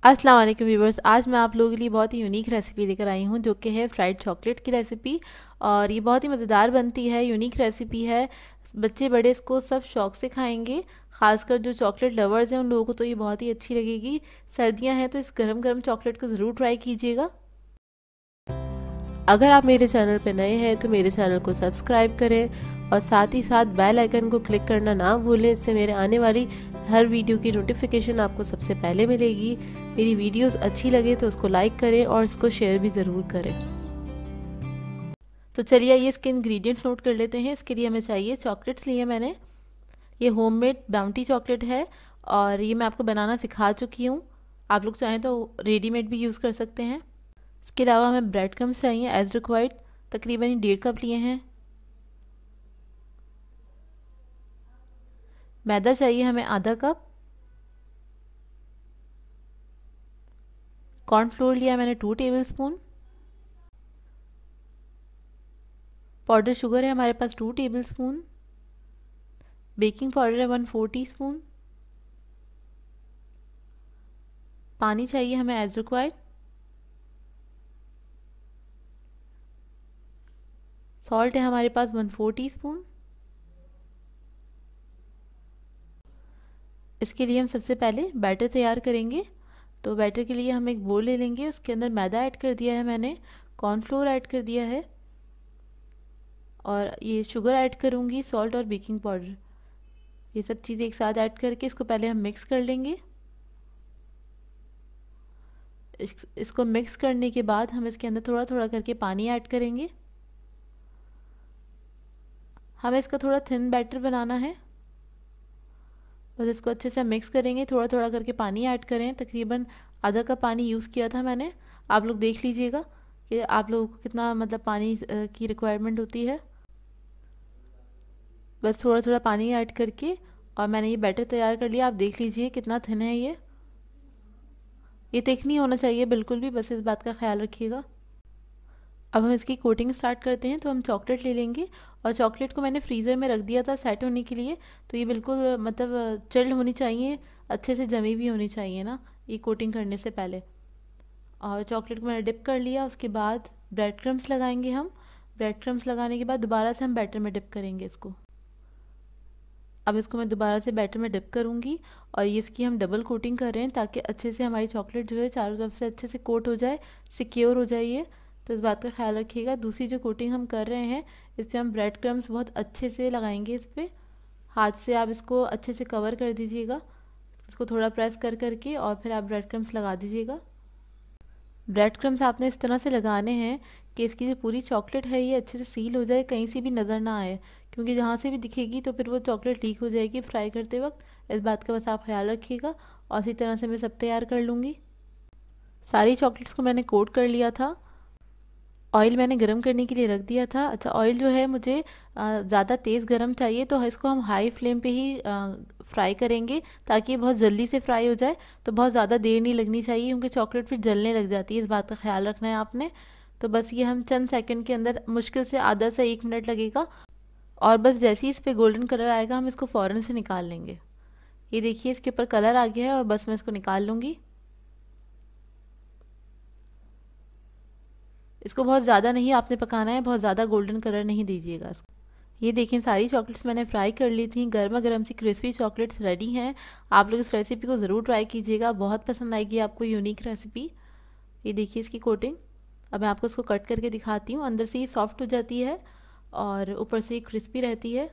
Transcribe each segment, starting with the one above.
अस्सलाम वालेकुम व्यूवर्स। आज मैं आप लोगों के लिए बहुत ही यूनिक रेसिपी लेकर आई हूँ जो कि है फ्राइड चॉकलेट की रेसिपी। और ये बहुत ही मज़ेदार बनती है, यूनिक रेसिपी है। बच्चे बड़े इसको सब शौक़ से खाएंगे। ख़ासकर जो चॉकलेट लवर्स हैं उन लोगों को तो ये बहुत ही अच्छी लगेगी। सर्दियाँ हैं तो इस गरम गरम चॉकलेट को ज़रूर ट्राई कीजिएगा। अगर आप मेरे चैनल पर नए हैं तो मेरे चैनल को सब्सक्राइब करें और साथ ही साथ बेल आइकन को क्लिक करना ना भूलें। इससे मेरे आने वाली हर वीडियो की नोटिफिकेशन आपको सबसे पहले मिलेगी। मेरी वीडियोस अच्छी लगे तो उसको लाइक करें और इसको शेयर भी ज़रूर करें। तो चलिए ये इसके इंग्रेडिएंट नोट कर लेते हैं। इसके लिए हमें चाहिए चॉकलेट्स लिए मैंने। ये होममेड बाउंटी चॉकलेट है और ये मैं आपको बनाना सिखा चुकी हूँ। आप लोग चाहें तो रेडीमेड भी यूज़ कर सकते हैं। इसके अलावा हमें ब्रेड क्रम्स चाहिए एज रिक्वायर्ड, तकरीबन 1.5 कप लिए हैं। मैदा चाहिए हमें आधा कप। कॉर्नफ्लोर लिया मैंने 2 टेबलस्पून। पाउडर शुगर है हमारे पास 2 टेबलस्पून। बेकिंग पाउडर है 1/4 टीस्पून। पानी चाहिए हमें एज रिक्वायर्ड। सॉल्ट है हमारे पास 1/4 टीस्पून। इसके लिए हम सबसे पहले बैटर तैयार करेंगे। तो बैटर के लिए हम एक बोल ले लेंगे, उसके अंदर मैदा ऐड कर दिया है मैंने, कॉर्नफ्लोर ऐड कर दिया है और ये शुगर ऐड करूँगी, सॉल्ट और बेकिंग पाउडर। ये सब चीज़ें एक साथ ऐड करके इसको पहले हम मिक्स कर लेंगे। इसको मिक्स करने के बाद हम इसके अंदर थोड़ा थोड़ा करके पानी ऐड करेंगे। हमें इसका थोड़ा थिन बैटर बनाना है। बस इसको अच्छे से मिक्स करेंगे, थोड़ा थोड़ा करके पानी ऐड करें। तकरीबन आधा कप पानी यूज़ किया था मैंने। आप लोग देख लीजिएगा कि आप लोगों को कितना मतलब पानी की रिक्वायरमेंट होती है। बस थोड़ा थोड़ा पानी ऐड करके और मैंने ये बैटर तैयार कर लिया। आप देख लीजिए कितना थिन है ये थिक नहीं होना चाहिए बिल्कुल भी, बस इस बात का ख्याल रखिएगा। अब हम इसकी कोटिंग स्टार्ट करते हैं। तो हम चॉकलेट ले लेंगे और चॉकलेट को मैंने फ्रीज़र में रख दिया था सेट होने के लिए। तो ये बिल्कुल मतलब चिल्ड होनी चाहिए, अच्छे से जमी भी होनी चाहिए ना ये कोटिंग करने से पहले। और चॉकलेट को मैंने डिप कर लिया। उसके बाद ब्रेड क्रम्स लगाएंगे हम। ब्रेड क्रम्स लगाने के बाद दोबारा से हम बैटर में डिप करेंगे इसको। अब इसको मैं दोबारा से बैटर में डिप करूँगी और ये इसकी हम डबल कोटिंग कर रहे हैं ताकि अच्छे से हमारी चॉकलेट जो है चारों तरफ से अच्छे से कोट हो जाए, सिक्योर हो जाए ये। तो इस बात का ख्याल रखिएगा। दूसरी जो कोटिंग हम कर रहे हैं इस पर हम ब्रेड क्रम्स बहुत अच्छे से लगाएंगे। इस पर हाथ से आप इसको अच्छे से कवर कर दीजिएगा, इसको थोड़ा प्रेस कर करके और फिर आप ब्रेड क्रम्स लगा दीजिएगा। ब्रेड क्रम्स आपने इस तरह से लगाने हैं कि इसकी जो पूरी चॉकलेट है ये अच्छे से सील हो जाए, कहीं से भी नज़र ना आए, क्योंकि जहाँ से भी दिखेगी तो फिर वो चॉकलेट लीक हो जाएगी फ्राई करते वक्त। इस बात का बस आप ख्याल रखिएगा। और इसी तरह से मैं सब तैयार कर लूँगी। सारी चॉकलेट्स को मैंने कोट कर लिया था। ऑयल मैंने गरम करने के लिए रख दिया था। अच्छा, ऑयल जो है मुझे ज़्यादा तेज़ गरम चाहिए, तो इसको हम हाई फ्लेम पे ही फ्राई करेंगे ताकि ये बहुत जल्दी से फ्राई हो जाए। तो बहुत ज़्यादा देर नहीं लगनी चाहिए क्योंकि चॉकलेट फिर जलने लग जाती है, इस बात का ख्याल रखना है आपने। तो बस ये हम चंद सेकंड के अंदर, मुश्किल से आधा से 1 मिनट लगेगा। और बस जैसे ही इस पर गोल्डन कलर आएगा हम इसको फ़ौरन से निकाल लेंगे। ये देखिए इसके ऊपर कलर आ गया है और बस मैं इसको निकाल लूँगी। इसको बहुत ज़्यादा नहीं आपने पकाना है, बहुत ज़्यादा गोल्डन कलर नहीं दीजिएगा इसको। ये देखें सारी चॉकलेट्स मैंने फ्राई कर ली थी। गर्मा गर्म सी क्रिस्पी चॉकलेट्स रेडी हैं। आप लोग इस रेसिपी को ज़रूर ट्राई कीजिएगा, बहुत पसंद आएगी आपको यूनिक रेसिपी। ये देखिए इसकी कोटिंग। अब मैं आपको इसको कट करके दिखाती हूँ। अंदर से ये सॉफ्ट हो जाती है और ऊपर से ये क्रिस्पी रहती है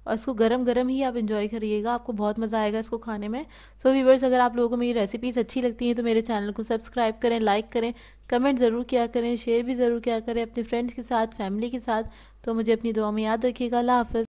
और इसको गरम गरम ही आप इंजॉय करिएगा, आपको बहुत मज़ा आएगा इसको खाने में। सो व्यूअर्स, अगर आप लोगों को मेरी रेसिपीज़ अच्छी लगती हैं तो मेरे चैनल को सब्सक्राइब करें, लाइक करें, कमेंट ज़रूर किया करें, शेयर भी ज़रूर किया करें अपने फ्रेंड्स के साथ, फैमिली के साथ। तो मुझे अपनी दुआ में याद रखिएगा। अल्लाह हाफ़िज़।